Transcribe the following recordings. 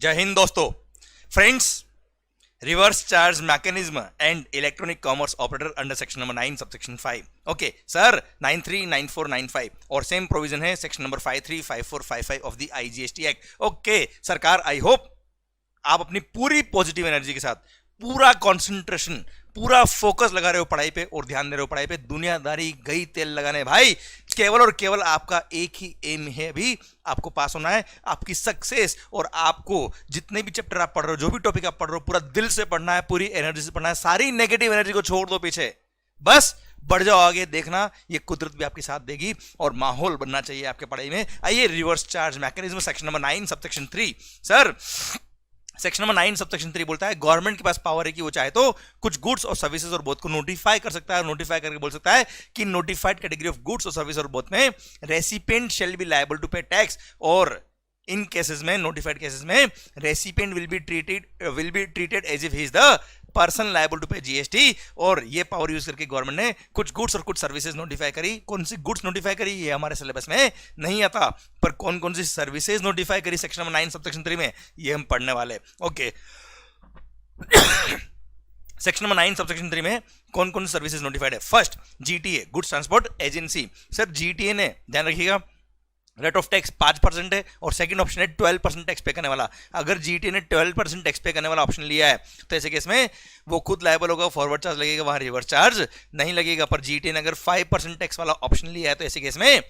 जय हिंद दोस्तों, friends. Reverse charge mechanism and electronic commerce operator under section number 9 subsection 5। Okay sir, 939495 और same provision है section number 535455 of the IGST act. Okay सरकार, I hope आप अपनी पूरी positive energy के साथ पूरा कंसंट्रेशन, पूरा फोकस लगा रहे हो पढ़ाई पे और ध्यान दे रहे हो पढ़ाई पे। दुनियादारी गई तेल लगाने भाई, केवल और केवल आपका एक ही एम है, अभी आपको पास होना है, आपकी सक्सेस। और आपको जितने भी चैप्टर आप पढ़ रहे हो, जो भी टॉपिक आप पढ़ रहे हो, पूरा दिल से पढ़ना है, पूरी एनर्जी से पढ़ना है। सारी नेगेटिव एनर्जी को छोड़ दो पीछे, बस बढ़ जाओ आगे। देखना ये कुदरत भी आपके साथ देगी और माहौल बनना चाहिए आपके पढ़ाई में। आइए, reverse charge mechanism section number 9 subsection 3। Sir, section number 9 subsection 3 बोलता है गवर्नमेंट के पास पावर है कि वो चाहे तो कुछ गुड्स और सर्विसेज और बोथ को नोटिफाई कर सकता है। नोटिफाई करके बोल सकता है कि नोटिफाइड कैटेगरी ऑफ गुड्स और सर्विस और बोथ में recipient shall be liable to pay tax, और इन केसेस में, नोटिफाइड केसेस में, recipient will be treated as if he is the person liable to pay GST. और ये power use करके government ने कुछ गुड्स और कुछ सर्विसेज नोटिफाई करी। कौन सी गुड्स नोटिफाई करी ये हमारे सिलेबस में नहीं आता, पर कौन कौन सी सर्विसेज नोटिफाई करी सेक्शन नंबर 9 सबसेक्शन 3 में, ये हम पढ़ने वाले। ओके सेक्शन नंबर 9 सबसेक्शन 3 में कौन कौन सी सर्विसेज नोटिफाइड है। First, GTA, goods transport agency. Sir, GTA ने, ध्यान रखिएगा, रेट ऑफ टैक्स 5% है और सेकंड ऑप्शन है 12% टैक्स पे करने वाला। अगर जीटीए ने 12% टैक्स पे करने वाला ऑप्शन लिया है तो ऐसे केस में वो खुद लायबल होगा, फॉरवर्ड चार्ज लगेगा, वहां रिवर्स चार्ज नहीं लगेगा। पर जीटीए ने अगर 5% टैक्स वाला ऑप्शन लिया है तो ऐसे केस में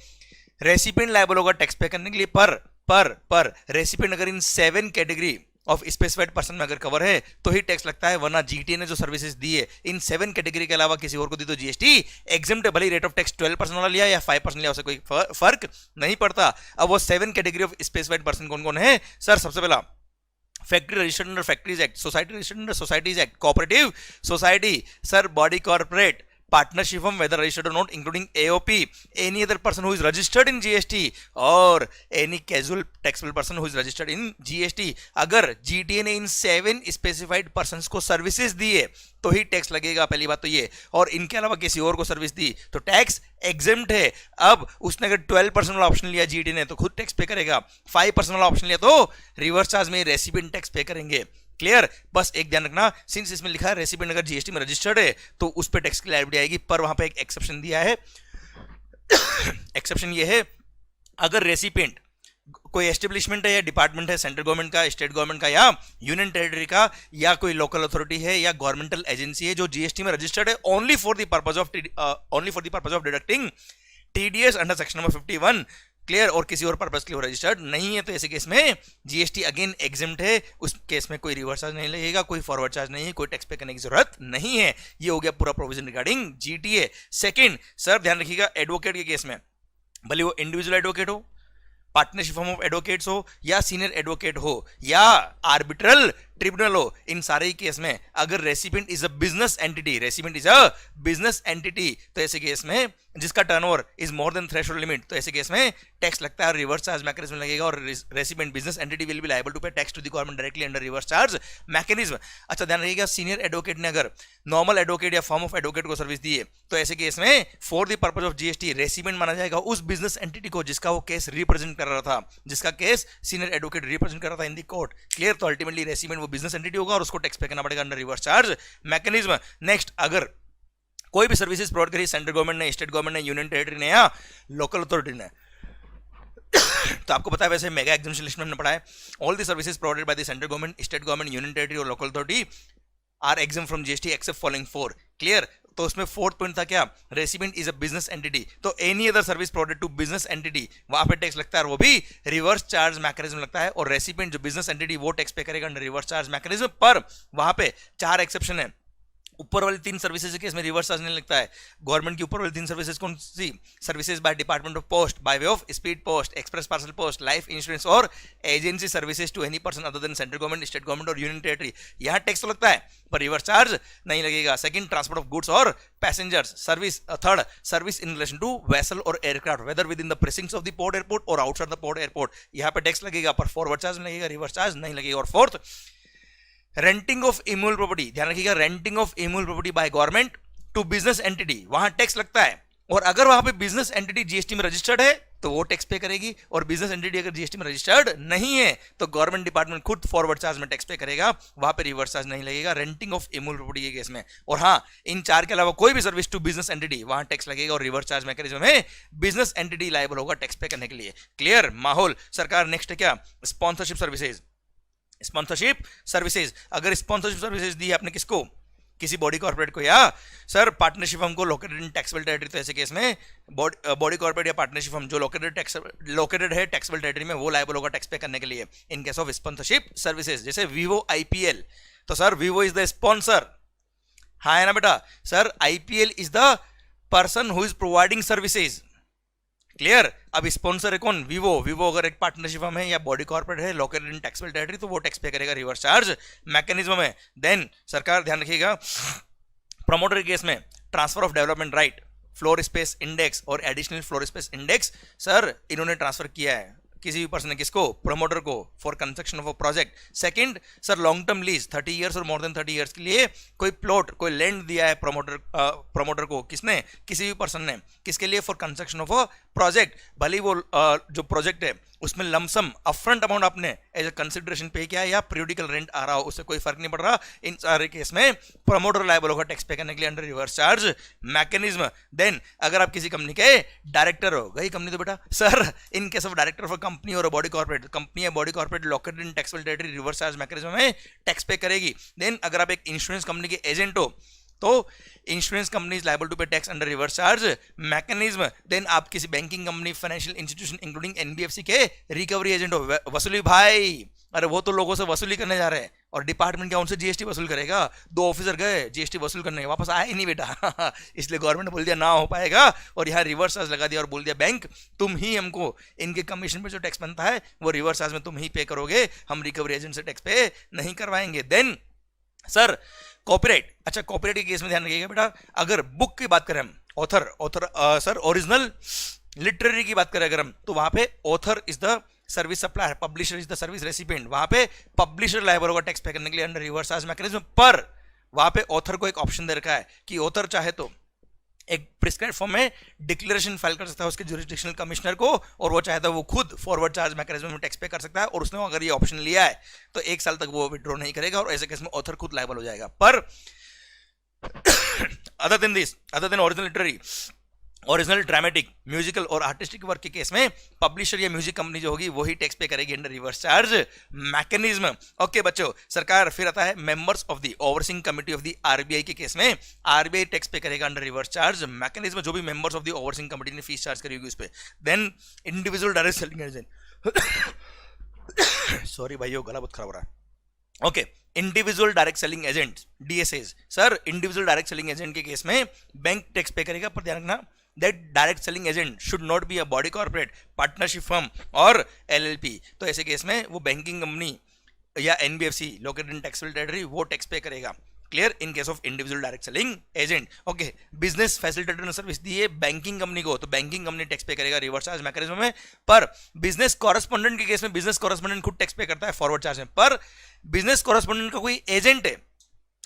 रेसिपिएंट लायबल होगा टैक्स पे करने के लिए। पर रेसिपिएंट अगर इन 7 कैटेगरी ऑफ स्पेसिफाइड पर्सन में अगर कवर है तो ही टैक्स लगता है, वरना जीटीए ने जो सर्विसेज दी है इन 7 कैटेगरी के अलावा किसी और को दी तो जीएसटी एग्जम्प्ट है। भले रेट ऑफ टैक्स 12% वाला लिया या 5% लिया, उससे कोई फर्क नहीं पड़ता। अब वो 7 कैटेगरी ऑफ स्पेसिफाइड पर्सन कौन कौन है। सर, सबसे पहला, factory registered under factories act, society registered under societies act, cooperative society, sir, body corporate, partnership firm whether registered or not including AOP, any other person who is registered in GST or any casual taxable person who is registered in GST। अगर GTA ने इन 7 specified persons को services दी है तो ही tax लगेगा, पहली बात तो ये। और इनके अलावा किसी और को सर्विस दी तो टैक्स एग्जेम्प्ट है। अब उसने अगर 12% वाला ऑप्शन लिया जीटी ने तो खुद टैक्स पे करेगा, 5% वाला ऑप्शन लिया तो रिवर्स चार्ज में रेसिपिएंट टैक्स पे करेंगे। क्लियर? बस एक ध्यान रखना, सिंस इसमें लिखा है रेसिपिएंट अगर जीएसटी में रजिस्टर्ड है तो उस पे टैक्स की लायबिलिटी आएगी, पर वहां पे एक एक्सेप्शन दिया है। एक्सेप्शन ये है, अगर रेसिपिएंट कोई एस्टेब्लिशमेंट है या डिपार्टमेंट है, सेंट्रल गवर्नमेंट का, स्टेट गवर्नमेंट का या यूनियन टेरिटरी का, या कोई लोकल अथॉरिटी है या गवर्नमेंटल एजेंसी है जो जीएसटी में रजिस्टर्ड है only for the purpose of deducting TDS under section number 51। Clear? और किसी और पर्पस के लिए रजिस्टर्ड नहीं है तो ऐसे केस में जीएसटी अगेन एग्जेम्प्ट है। उस केस में कोई रिवर्स चार्ज नहीं लगेगा, कोई फॉरवर्ड चार्ज नहीं है, कोई टैक्स पे करने की जरूरत नहीं है। ये हो गया पूरा provision regarding GTA. Second, sir ध्यान रखिएगा, एडवोकेट के केस में, भले वो इंडिविजुअल एडवोकेट हो, पार्टनरशिप फॉर्म ऑफ एडवोकेट्स हो, या सीनियर एडवोकेट हो, या आर्बिट्रल ट्रिब्यूनल हो, इन सारे केस में अगर recipient is a business entity, recipient is a business entity, तो ऐसे केस में जिसका turnover is more than threshold limit, तो ऐसे केस में टैक्स लगता है, रिवर्स चार्ज मैकेनिज्म लगेगा और recipient business entity will be liable to pay tax to the government directly under reverse charge mechanism. अच्छा ध्यान रखिएगा, सीनियर एडवोकेट ने अगर नॉर्मल एडवोकेट या फॉर्म ऑफ एडवोकेट को सर्विस दी है तो ऐसे केस में for the purpose of GST recipient माना जाएगा उस बिजनेस एंटिटी को जिसका वो केस रिप्रेजेंट कर रहा था, जिसका केस सीनियर एडवोकेट रिप्रेजेंट कर रहा था इन द कोर्ट। क्लियर? तो अल्टीमेटली रेसिपिएंट वो बिजनेस एंटिटी होगा और उसको टैक्स पे करना पड़ेगा under reverse charge mechanism. Next, अगर कोई भी सर्विसेज प्रोवाइड करी सेंट्रल गवर्नमेंट ने, स्टेट गवर्नमेंट ने, यूनियन टेरिटरी ने या लोकल अथॉरिटी ने, तो आपको पता है वैसे मेगा एग्जेम्पशन लिस्ट में हमने पढ़ा है, all the services provided by the central government, state government, union territory और local authority are exempt from GST except following 4। Clear? तो उसमें फोर्थ पॉइंट था क्या, recipient is a business entity, तो any other service provided to business entity, वहां पे tax लगता है और वो भी रिवर्स चार्ज मैकेनिज्म लगता है। और रेसिपिएंट जो बिजनेस एंटिटी वो टैक्स पे करेगा अंडर रिवर्स चार्ज मैकेनिज्म। पर वहां पे 4 एक्सेप्शन है। ऊपर वाली 3 सर्विसेज के इसमें रिवर्स चार्ज नहीं लगता है। गवर्नमेंट की ऊपर वाली 3 सर्विसेज कौन सी? Services by department of post, by way of speed post, express parcel post, life insurance और agency services to any person other than central government, state government और यूनियन टेरिटरी, यहां टैक्स तो लगता है पर रिवर्स चार्ज नहीं लगेगा। Second, transport of goods और passengers service. Third, service in relation to vessel और aircraft whether within the precincts of the port airport और आउटसाइड द पोर्ट एयरपोर्ट, यहां पे टैक्स लगेगा पर फॉरवर्ड चार्ज लगेगा, रिवर्स चार्ज नहीं लगेगा। और fourth, renting of immovable property, ध्यान रखिएगा, renting of immovable property by government to business entity, वहां टैक्स लगता है। और अगर वहां पे बिजनेस एंटिटी जीएसटी में रजिस्टर्ड है तो वो टैक्स पे करेगी, और बिजनेस एंटिटी अगर जीएसटी में रजिस्टर्ड नहीं है तो गवर्नमेंट डिपार्टमेंट खुद फॉरवर्ड चार्ज में टैक्स पे करेगा, वहां पे रिवर्स चार्ज नहीं लगेगा रेंटिंग ऑफ इमूवेबल प्रॉपर्टी के केस में। और हाँ, इन चार के अलावा कोई भी सर्विस टू बिजनेस एंटिटी वहां टैक्स लगेगा, और रिवर्स चार्ज मैकेनिज्म में बिजनेस एंटिटी लायबल होगा टैक्स पे करने के लिए। क्लियर माहौल। सरकार नेक्स्ट है क्या, स्पॉन्सरशिप सर्विसेज। स्पॉन्सरशिप सर्विसेज, अगर स्पॉन्सरशिप सर्विसेज दी आपने किसको, किसी बॉडी कॉर्पोरेट को, या सर पार्टनरशिप हमको लोकेटेड इन टैक्सेबल टेरिटरी, तो ऐसे केस में बॉडी कॉर्पोरेट या पार्टनरशिप हम जो लोकेटेड है टैक्सेबल टेरिटरी में वो लायबल होगा टैक्स पे करने के लिए in case of sponsorship services. जैसे वीवो आईपीएल, तो sir Vivo is the sponsor, हाँ है ना बेटा, sir IPL is the person who is providing services. Clear. अब स्पॉन्सर है कौन, वीवो। वीवो अगर एक पार्टनरशिप में है या बॉडी कॉर्पोरेट है लोकेटेड इन टैक्सेबल टेरिटरी, तो वो टैक्स पे करेगा रिवर्स चार्ज मैकेनिज्म में। देन सरकार ध्यान रखिएगा, प्रमोटर के केस में transfer of development right, floor space index और additional floor space index, sir इन्होंने ट्रांसफर किया है किसी भी पर्सन ने, किसको, प्रमोटर को, for construction of a project. Second, sir long term lease 30 years और मोर देन 30 इयर्स के लिए कोई प्लॉट, कोई लैंड दिया है प्रमोटर को, किसने, किसी भी पर्सन ने, किसके लिए, for construction of a project. भले वो जो प्रोजेक्ट है उसमें लमसम अपफ्रंट अमाउंट आपने एज ए कंसिडरेशन पे किया है या पीरियडिकल रेंट आ रहा हो, उससे कोई फर्क नहीं पड़ रहा। इन सारे केस में प्रमोटर लायबल होगा टैक्स पे करने के लिए under reverse charge mechanism. Then अगर आप किसी कंपनी के डायरेक्टर हो, गई कंपनी तो बेटा, sir in case of director of a company और बॉडी कॉर्पोरेट, कंपनी या body corporate located in taxable territory, reverse charge mechanism में टैक्स पे करेगी। देन अगर आप एक इंश्योरेंस कंपनी के एजेंट हो तो insurance company is liable to pay tax under reverse charge mechanism. Then आप किसी banking company, financial institution including NBFC के रिकवरी एजेंट हो, वसूली भाई, अरे वो तो लोगों से वसूली करने जा रहे हैं और डिपार्टमेंट क्या उनसे जीएसटी वसूल करेगा। 2 ऑफिसर गए जीएसटी वसूल करने, वापस आए ही नहीं बेटा इसलिए गवर्नमेंट ने बोल दिया ना हो पाएगा, और यहाँ रिवर्स चार्ज लगा दिया और बोल दिया बैंक तुम ही हमको इनके कमीशन पे जो टैक्स बनता है वो रिवर्स चार्ज में तुम ही पे करोगे, हम रिकवरी एजेंट से टैक्स पे नहीं करवाएंगे। देन सर कॉपीराइट, अच्छा कॉपीराइट के केस में ध्यान रखिएगा बेटा, अगर बुक की बात करें हम, ऑथर सर ओरिजिनल लिटरेरी की बात करें अगर हम, तो वहां पे author is the service supplier, publisher is the service recipient, वहां पे पब्लिशर लायबल होगा टैक्स पे करने के लिए अंडर रिवर्स चार्ज मैकेनिज्म। पर वहां पे ऑथर को एक ऑप्शन दे रखा है कि ऑथर चाहे तो एक प्रिस्क्राइब फॉर्म में डिक्लेरेशन फाइल कर सकता है उसके जुरिसडिक्शनल कमिश्नर को, और वो चाहता है वो खुद फॉरवर्ड चार्ज मैकेनिज्म में टैक्स पे कर सकता है, और उसने अगर ये ऑप्शन लिया है तो 1 साल तक वो विड्रॉ नहीं करेगा, और ऐसे केस में ऑथर खुद लायबल हो जाएगा। पर other than original literary, original dramatic, musical और आर्टिस्टिक वर्क के केस में पब्लिशर या म्यूजिक कंपनी जो होगी वही टैक्स पे करेगी under reverse charge mechanism. Okay बच्चों, सरकार फिर आता है members of the overseeing committee of the RBI के केस में आरबीआई टैक्स पे करेगा अंडर रिवर्स चार्ज मैकेनिज्म, जो भी members of the overseeing committee ने फीस चार्ज करी होगी उस पे। Then individual direct selling agent sorry भाइयों गला बहुत खराब हो रहा है। Okay, individual direct selling agent DSAs, sir individual direct selling agent के केस में बैंक टैक्स पे करेगा, पर ध्यान रखना that direct selling agent should not be a body corporate, partnership firm और LLP। तो ऐसे केस में वो बैंकिंग कंपनी या NBFC located in taxable territory वो टैक्स पे करेगा। Clear, in case of individual direct selling agent. Okay, business facilitator ने service दी है बैंकिंग कंपनी को, तो बैंकिंग कंपनी टैक्स पे करेगा रिवर्स चार्ज मैकेनिज्म में। पर बिजनेस कॉरेस्पोंडेंट के केस में बिजनेस कॉरेस्पोंडेंट खुद टैक्स पे करता है फॉरवर्ड चार्ज में, पर बिजनेस कॉरेस्पोंडेंट का कोई एजेंट है,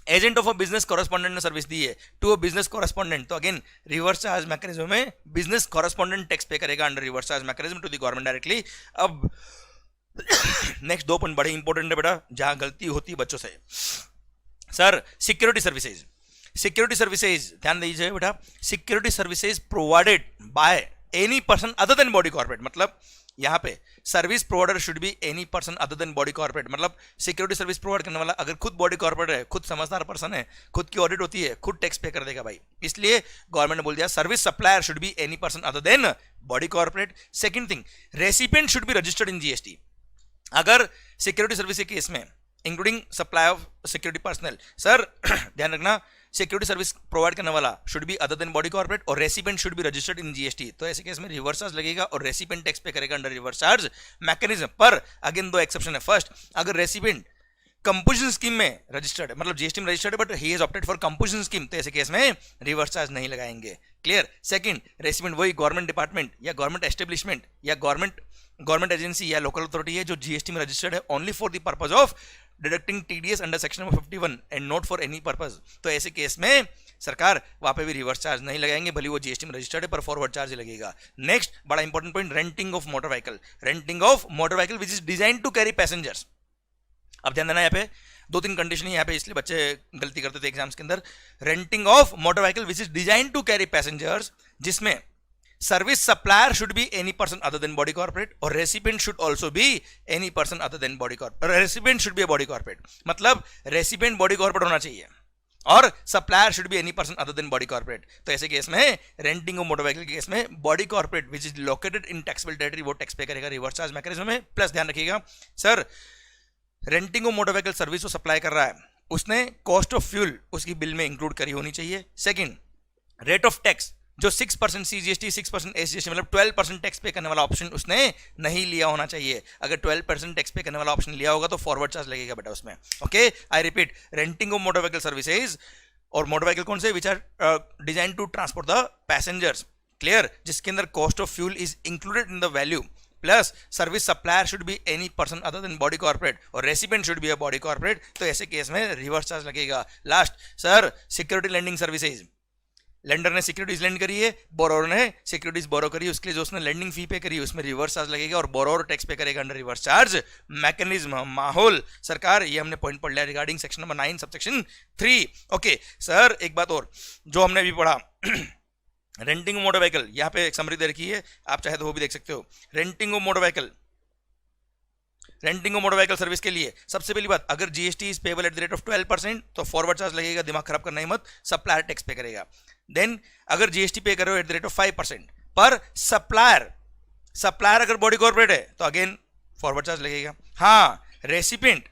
agent of a business correspondent ने सर्विस दी है टू अ बिजनेस कॉरेस्पोंडेंट, तो अगेन रिवर्स चार्ज मैकेनिज्म में बिजनेस कॉरेस्पोंडेंट टैक्स पे करेगा under reverse charge mechanism to the government directly. अब नेक्स्ट 2 पॉइंट बड़े इंपॉर्टेंट है बेटा, जहां गलती होती है बच्चों से। Sir security services, security services ध्यान दीजिए बेटा, security services provided by any person other than body corporate, मतलब यहां पे service provider should be any person other than body corporate, मतलब सिक्योरिटी सर्विस प्रोवाइड करने वाला अगर खुद बॉडी कॉर्पोरेट है, खुद समझदार पर्सन है, खुद की ऑडिट होती है, खुद टैक्स पे कर देगा भाई। इसलिए गवर्नमेंट ने बोल दिया service supplier should be any person other than body corporate. Second thing, recipient should be registered in GST. अगर सिक्योरिटी सर्विस के केस में including supply of security personal, sir ध्यान रखना सिक्योरिटी सर्विस प्रोवाइड करने वाला should be other than body corporate और recipient should be registered in GST, तो ऐसे केस में रिवर्स चार्ज लगेगा और रेसिपिएंट टैक्स पे करेगा अंडर रिवर्स चार्ज मैकेनिज्म। पर अगेन 2 एक्सेप्शन है। फर्स्ट, अगर रेसिपिएंट कंपोजिशन स्कीम में रजिस्टर्ड है, मतलब जीएसटी में रजिस्टर्ड है but he has opted for composition scheme, तो ऐसे केस में रिवर्स चार्ज नहीं लगाएंगे। क्लियर। सेकंड, रेसिपिएंट वही गवर्नमेंट डिपार्टमेंट या गवर्नमेंट एस्टेब्लिशमेंट या गवर्नमेंट एजेंसी या लोकल अथॉरिटी है जो जीएसटी में रजिस्टर्ड है only for the purpose of deducting TDS under section number 51 and not for any purpose, तो ऐसे केस में सरकार वहां पे भी रिवर्स चार्ज नहीं लगाएंगे, भले वो जीएसटी में रजिस्टर्ड है पर फॉरवर्ड चार्ज ही लगेगा। नेक्स्ट बड़ा important point, renting of motor vehicle. Renting of motor vehicle which is design to carry passengers. अब ध्यान देना, यहाँ पे 2-3 कंडीशन यहाँ पे, इसलिए बच्चे गलती करते थे एग्जाम्स के अंदर। Renting of motor vehicle which is design to carry passengers, जिसमें service supplier should be any person other than body corporate और recipient should also be any person other than body corporate. Recipient should be a body corporate, मतलब recipient body corporate होना चाहिए और supplier should be any person other than body corporate. तो ऐसे case में renting of motor vehicle के case में body corporate which is located in taxable territory वो टैक्स पे करेगा रिवर्स चार्ज मैकेनिज्म में। प्लस ध्यान रखिएगा sir, renting of motor vehicle service को सप्लाई कर रहा है, उसने कॉस्ट ऑफ फ्यूल उसकी बिल में इंक्लूड करी होनी चाहिए। सेकंड, रेट ऑफ टैक्स जो 6% सीजीएसटी 6% एसजीएसटी मतलब 12% टैक्स पे करने वाला ऑप्शन उसने नहीं लिया होना चाहिए। अगर 12% टैक्स पे करने वाला ऑप्शन लिया होगा तो फॉरवर्ड चार्ज लगेगा बेटा उसमें। Okay, I repeat, renting of motor vehicle services, और मोटर व्हीकल कौन से, which are design to transport the passengers, clear, जिसके अंदर cost of fuel is included in the value, plus service supplier should be any person other than body corporate और recipient should be a body corporate, तो ऐसे case में reverse charge लगेगा। Last sir, security lending services, lender ने securities lend करी है, borrower ने securities बोरो करी, उसके लिए जो उसने लेंडिंग फी पे करी उसमें रिवर्स चार्ज लगेगा और बोरोर टैक्स पे करेगा अंडर रिवर्स चार्ज मैकेनिज्म। माहौल सरकार, ये हमने पॉइंट पढ़ लिया regarding section number 9 subsection 3। Okay sir, एक बात और जो हमने अभी पढ़ा रेंटिंग ऑफ मोटर व्हीकल, यहाँ पे एक समरी दे रखी है, आप चाहे तो वो भी देख सकते हो। Renting of motor vehicle, renting of motor vehicle service के लिए सबसे पहली बात, अगर GST is payable at the rate of 12% तो फॉरवर्ड चार्ज लगेगा, दिमाग खराब करना ही मत, सप्लायर टैक्स पे करेगा। देन अगर जीएसटी पे कर रहे हो एट द रेट ऑफ 5% पर सप्लायर अगर बॉडी कॉर्पोरेट है तो अगेन फॉरवर्ड चार्ज लगेगा। हाँ, रेसिपिएंट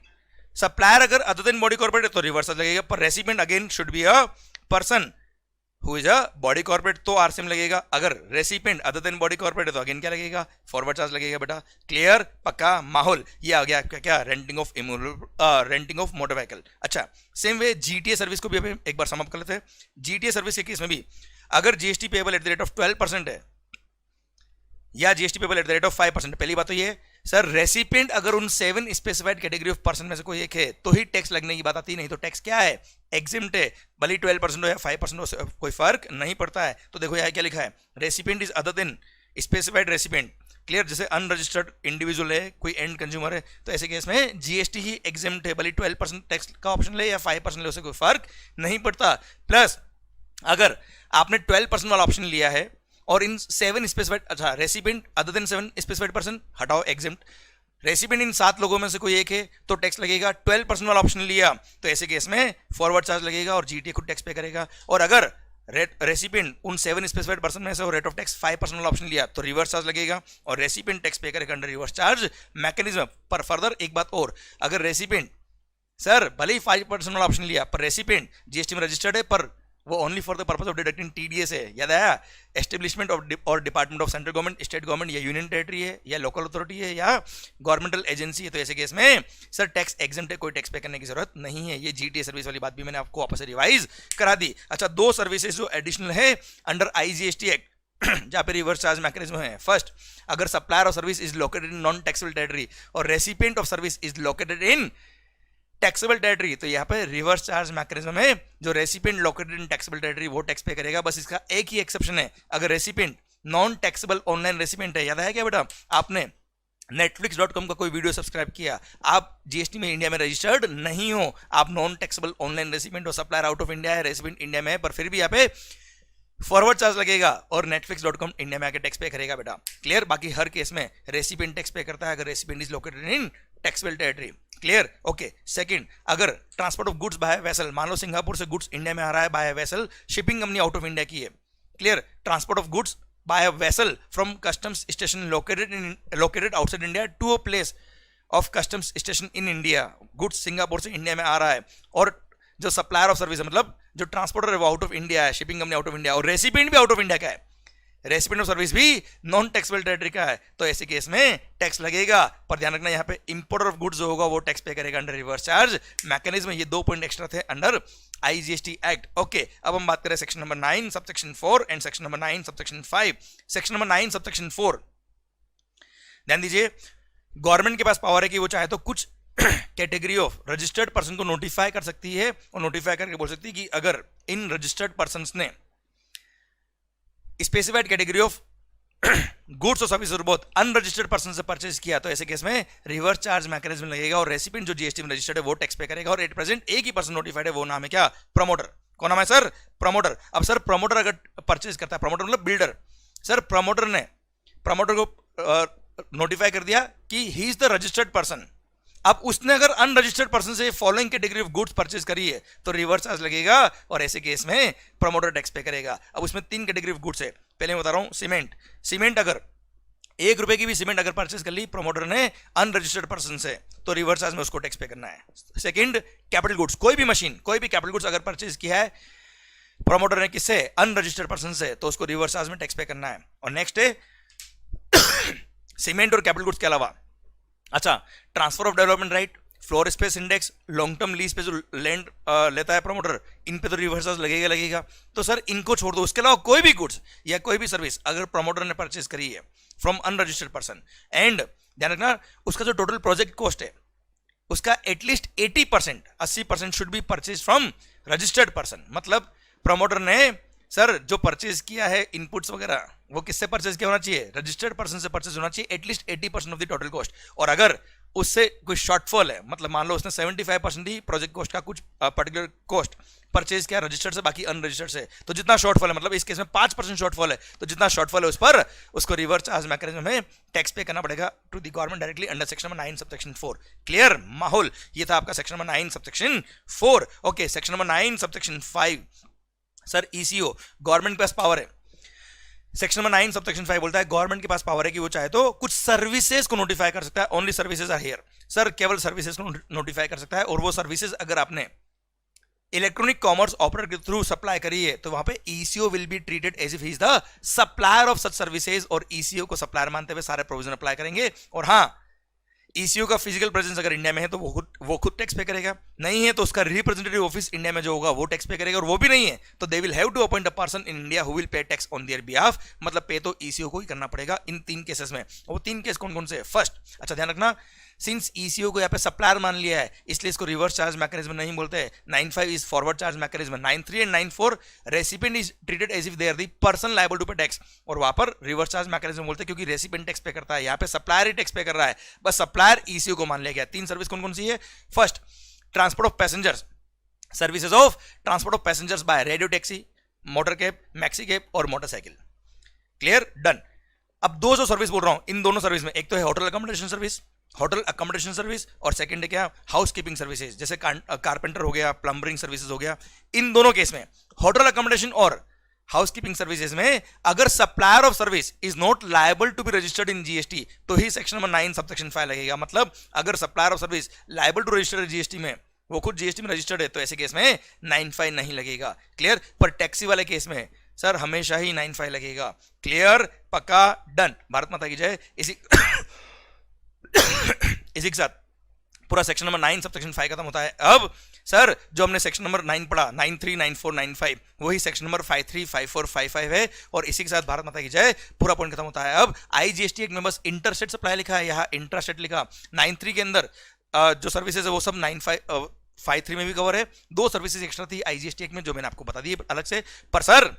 सप्लायर अगर अदर देन बॉडी कॉर्पोरेट है तो रिवर्स चार्ज लगेगा, पर recipient again should be a person who is a body corporate तो आरसीएम लगेगा। अगर recipient other than body corporate है तो अगेन क्या लगेगा, फॉरवर्ड चार्ज लगेगा बेटा। क्लियर, पक्का। माहौल, ये आ गया क्या, रेंटिंग ऑफ मोटर व्हीकल। अच्छा, सेम वे जीटीए सर्विस को भी अभी एक बार सम अप कर लेते हैं। जीटीए सर्विस के केस में भी अगर GST payable at the rate of 12% है या GST payable at the rate of 5%, पहली बात तो ये सर, रेसिपिएंट अगर उन 7 स्पेसिफाइड कैटेगरी ऑफ पर्सन में से कोई एक है तो ही टैक्स लगने की बात आती, नहीं तो टैक्स क्या है, एग्जिम्ट है, भले 12% हो या 5% हो, कोई फर्क नहीं पड़ता है। तो देखो यहाँ क्या लिखा है, recipient is other than specified recipient, clear, जैसे अनरजिस्टर्ड इंडिविजुअल है, कोई एंड कंज्यूमर है, तो ऐसे केस में जीएसटी ही एग्जिम्ट है, भले 12% टैक्स का ऑप्शन ले या 5% ले, उसे कोई फर्क नहीं पड़ता। प्लस अगर आपने 12% वाला ऑप्शन लिया है और इन 7 स्पेसिफाइड, अच्छा recipient other than 7 specified person हटाओ, एग्जिम्ट, रेसिपिएंट इन 7 लोगों में से कोई एक है तो टैक्स लगेगा। 12% वाला ऑप्शन लिया तो ऐसे केस में फॉरवर्ड चार्ज लगेगा और जीटीए खुद टैक्स पे करेगा। और अगर रेसिपिएंट उन 7 स्पेसिफाइड पर्सन में से और रेट ऑफ टैक्स 5% वाला ऑप्शन लिया तो रिवर्स चार्ज लगेगा और रेसिपिएंट टैक्स पे करेगा अंडर रिवर्स चार्ज मैकेनिज्म। पर फर्दर एक बात और, अगर रेसिपिएंट सर भले ही 5% वाला ऑप्शन लिया पर रेसिपिएंट जीएसटी में रजिस्टर्ड है पर वो only for the purpose of deducting TDS है, याद आया, एस्टेब्लिशमेंट ऑफ और department of central government, state government या यूनियन टेरिटरी है या लोकल अथॉरिटी है या गवर्नमेंटल एजेंसी है, तो ऐसे केस में सर टैक्स एग्जम्प्ट है, कोई टैक्स पे करने की जरूरत नहीं है। ये जीटीए सर्विस वाली बात भी मैंने आपको वापस से रिवाइज करा दी। अच्छा, 2 सर्विसेज जो एडिशनल है अंडर आईजीएसटी एक्ट जहां पे रिवर्स चार्ज मैकेनिज्म है। फर्स्ट, अगर supplier of service is located in non taxable territory और recipient of service is located in taxable territory, तो यहाँ पे रिवर्स चार्ज मैकेनिज्म है, जो recipient located in taxable territory वो टैक्स पे करेगा। बस इसका एक ही एक्सेप्शन है, अगर recipient non taxable online recipient है। याद है क्या बेटा, आपने netflix.com का कोई वीडियो सब्सक्राइब किया, आप जीएसटी में इंडिया में रजिस्टर्ड नहीं हो, आप नॉन टैक्सेबल ऑनलाइन रेसिपिएंट हो, सप्लायर आउट ऑफ इंडिया है, रेसिपिएंट इंडिया में है, पर फिर भी यहाँ पे फॉरवर्ड चार्ज लगेगा और netflix.com इंडिया में आके टैक्स पे करेगा बेटा। क्लियर, बाकी हर केस में रेसिपिएंट टैक्स पे करता है अगर recipient is located in taxable territory. Clear, okay. Second, अगर transport of goods by vessel, मान लो सिंगापुर से गुड्स इंडिया में आ रहा है by vessel, shipping company out of India की है। Clear, transport of goods by a vessel from customs station located outside India to a place of customs station in India, goods Singapore से India में आ रहा है और जो supplier of service है, मतलब जो ट्रांसपोर्टर है वो आउट ऑफ इंडिया है, shipping company out of India, और रेसिपिएंट भी आउट ऑफ इंडिया का है, रेसिपिएंट ऑफ सर्विस भी नॉन टैक्सेबल टेरिटरी का है, तो ऐसे केस में टैक्स लगेगा। पर ध्यान रखना, यहाँ पे इंपोर्टर ऑफ गुड्स जो होगा वो टैक्स पे करेगा अंडर रिवर्स चार्ज मैकेनिज्म। ये 2 पॉइंट एक्स्ट्रा थे अंडर आईजीएसटी एक्ट। ओके, अब हम बात करें section number 9 subsection 4 and section number 9 subsection 5। Section number 9 subsection 4, ध्यान दीजिए, गवर्नमेंट के पास पावर है कि वो चाहे तो कुछ कैटेगरी ऑफ रजिस्टर्ड पर्सन को नोटिफाई कर सकती है और नोटिफाई करके बोल सकती है कि अगर इन रजिस्टर्ड पर्सन्स ने स्पेसिफाइड कैटेगरी ऑफ गुड्स और सर्विस और बहुत अनरजिस्टर्ड पर्सन से परचेज किया तो ऐसे केस में रिवर्स चार्ज मैकेनिज्म लगेगा और रेसिपिएंट जो जीएसटी में रजिस्टर्ड है वो टैक्स पे करेगा। और एट प्रेजेंट एक ही पर्सन नोटिफाइड है, वो नाम है क्या? प्रमोटर। कौन नाम है सर? प्रमोटर। अब सर प्रमोटर अगर परचेज करता है, प्रमोटर मतलब बिल्डर, सर प्रमोटर को नोटिफाई कर दिया कि ही इज द रजिस्टर्ड पर्सन। अब उसने अगर अनरजिस्टर्ड पर्सन से following category of goods purchase करी है तो रिवर्स चार्ज लगेगा और ऐसे केस में प्रमोटर टैक्स पे करेगा। अब उसमें 3 कैटेगरी ऑफ गुड्स है, पहले मैं बता रहा हूं। सीमेंट अगर 1 रुपए की भी सीमेंट अगर परचेज कर ली प्रमोटर ने अनरजिस्टर्ड पर्सन से तो रिवर्स चार्ज में उसको टैक्स पे करना है। सेकंड, कैपिटल गुड्स, कोई भी मशीन, कोई भी कैपिटल गुड्स अगर परचेज किया है प्रमोटर ने किससे? अनरजिस्टर्ड पर्सन से, तो उसको रिवर्स चार्ज में टैक्स पे करना है। और नेक्स्ट है सीमेंट और कैपिटल गुड्स के अलावा अच्छा transfer of development right, floor space index, long term lease पे जो लैंड लेता है प्रमोटर, इन पे तो रिवर्स चार्ज लगेगा। तो सर इनको छोड़ दो, उसके अलावा कोई भी गुड्स या कोई भी सर्विस अगर प्रमोटर ने परचेज करी है फ्रॉम अनरजिस्टर्ड पर्सन एंड ध्यान रखना उसका जो टोटल प्रोजेक्ट कॉस्ट है उसका at least 80% should be purchase from registered person. मतलब प्रमोटर ने सर जो परचेज किया है इनपुट्स वगैरह वो किससे परचेज किया होना चाहिए? रजिस्टर्ड पर्सन से परचेज होना चाहिए at least 80% of the total cost. और अगर उससे कोई शॉर्टफॉल है, मतलब मान लो उसने 75% ही प्रोजेक्ट कॉस्ट का कुछ पर्टिकुलर कॉस्ट परचेज किया रजिस्टर्ड से, बाकी अनरजिस्टर्ड से, तो जितना शॉर्टफॉल है, मतलब इस केस में 5% शॉर्टफॉल है, तो जितना शॉर्टफॉल है उस पर उसको रिवर्स चार्ज मैकेनिज्म में टैक्स पे करना पड़ेगा to the government directly under section number 9 subsection 4। Clear माहौल? ये था आपका section number 9 subsection 4। Okay, section number 9 subsection 5 sir ECO, government के पास पावर है। सेक्शन नंबर 9 सबसेक्शन 5 बोलता है गवर्नमेंट के पास पावर है कि वो चाहे तो कुछ सर्विसेज को नोटिफाई कर सकता है। Only services are here. Sir केवल सर्विसेज को नोटिफाई कर सकता है और वो सर्विसेज अगर आपने इलेक्ट्रॉनिक कॉमर्स ऑपरेटर के थ्रू सप्लाई करी है तो वहां पे ECO will be treated as if he is the supplier of such services और ईसीओ को सप्लायर मानते हुए सारे प्रोविजन अप्लाई करेंगे। और हाँ, ईसीओ का फिजिकल प्रेजेंस अगर इंडिया में है तो वो खुद टैक्स पे करेगा, नहीं है तो उसका रिप्रेजेंटेटिव ऑफिस इंडिया में जो होगा वो टैक्स पे करेगा, और वो भी नहीं है तो they will have to appoint a person in India who will pay tax on their behalf. मतलब पे तो ईसीओ को ही करना पड़ेगा इन 3 केसेस में। और वो 3 केस कौन कौन से है? फर्स्ट, अच्छा ध्यान रखना, सिंस ईसीओ को यहाँ पे सप्लायर मान लिया है इसलिए इसको रिवर्स चार्ज मैकेनिज्म नहीं बोलते। 9(5) is forward charge mechanism, 9(3) and 9(4) recipient is treated as if they are the person liable to pay tax, और वहां पर रिवर्स चार्ज मैकेनिज्म बोलते हैं क्योंकि रेसिपिएंट टैक्स पे करता है, यहाँ पे सप्लायर ही टैक्स पे कर रहा है, बस सप्लायर ईसीओ को मान लिया गया। 3 सर्विस कौन कौन सी है? First, transport of passengers, services of transport of passengers by radio taxi, motor cab, maxi cab और मोटरसाइकिल। क्लियर? डन। अब 2 जो सर्विस बोल रहा हूं इन दोनों सर्विस में, एक तो है होटल अकोमोडेशन सर्विस और सेकंड है क्या? हाउस कीपिंग सर्विसेज, जैसे कारपेंटर हो गया, प्लम्बरिंग सर्विसेज हो गया। इन दोनों केस में होटल अकोमोडेशन और हाउस कीपिंग सर्विसेज में अगर supplier of service is not liable to be registered in GST तो ही सेक्शन नंबर 9 सबसेक्शन 5 लगेगा। मतलब अगर supplier of service liable to register GST में, वो खुद जीएसटी में रजिस्टर्ड है, तो ऐसे केस में 9(5) नहीं लगेगा। क्लियर? पर टैक्सी वाले केस में सर हमेशा ही 9(5) लगेगा। क्लियर? पक्का? डन। भारत माता की जय। इसी के साथ पूरा सेक्शन नंबर 9 सबसेक्शन 5 खत्म होता है। अब सर जो हमने सेक्शन नंबर 9 पढ़ा, 9(3), 9(4), 9(5), वही सेक्शन नंबर 5(3), 5(4), 5(5) है, और इसी के साथ भारत माता की जय पूरा पॉइंट खत्म होता है। अब आईजीएसटी एक्ट में बस इंटरस्टेट सप्लाई लिखा है, यहाँ इंट्रास्टेट लिखा। 9(3) के अंदर जो सर्विसेज है वो सब 5(3) में भी कवर है। 2 सर्विसेज एक्स्ट्रा थी आईजीएसटी एक्ट में जो मैंने आपको बता दी अलग से। पर sir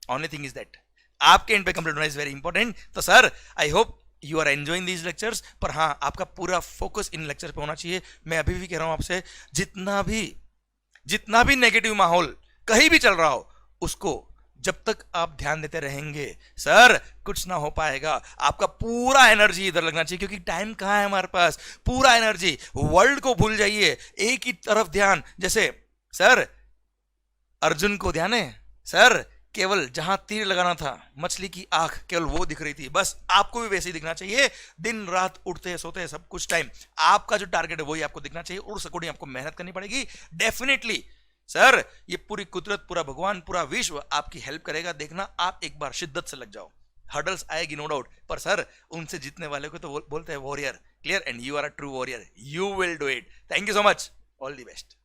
only thing is that आपके एंड पे कंप्लीट होना इज वेरी इंपॉर्टेंट। तो sir I hope you are enjoying these lectures, पर हाँ आपका पूरा फोकस इन लेक्चर पे होना चाहिए। मैं अभी भी कह रहा हूं आपसे, जितना भी नेगेटिव माहौल कहीं भी चल रहा हो उसको जब तक आप ध्यान देते रहेंगे सर कुछ ना हो पाएगा। आपका पूरा एनर्जी इधर लगना चाहिए क्योंकि टाइम कहाँ है हमारे पास। पूरा एनर्जी वर्ल्ड को भूल जाइए, एक ही तरफ ध्यान। जैसे सर अर्जुन को ध्यान है सर, केवल जहां तीर लगाना था मछली की आंख केवल वो दिख रही थी, बस आपको भी वैसे ही दिखना चाहिए। दिन रात उठते सोते सब कुछ टाइम आपका जो टारगेट है वही आपको दिखना चाहिए, और उस अकॉर्डिंग आपको मेहनत करनी पड़ेगी। डेफिनेटली सर ये पूरी कुदरत, पूरा भगवान, पूरा विश्व आपकी हेल्प करेगा। देखना आप एक बार शिद्दत से लग जाओ, हर्डल्स आएगी नो डाउट, पर सर उनसे जीतने वाले को तो बोलते हैं warrior. Clear? And you are a true warrior, you will do it. Thank you so much, all the best.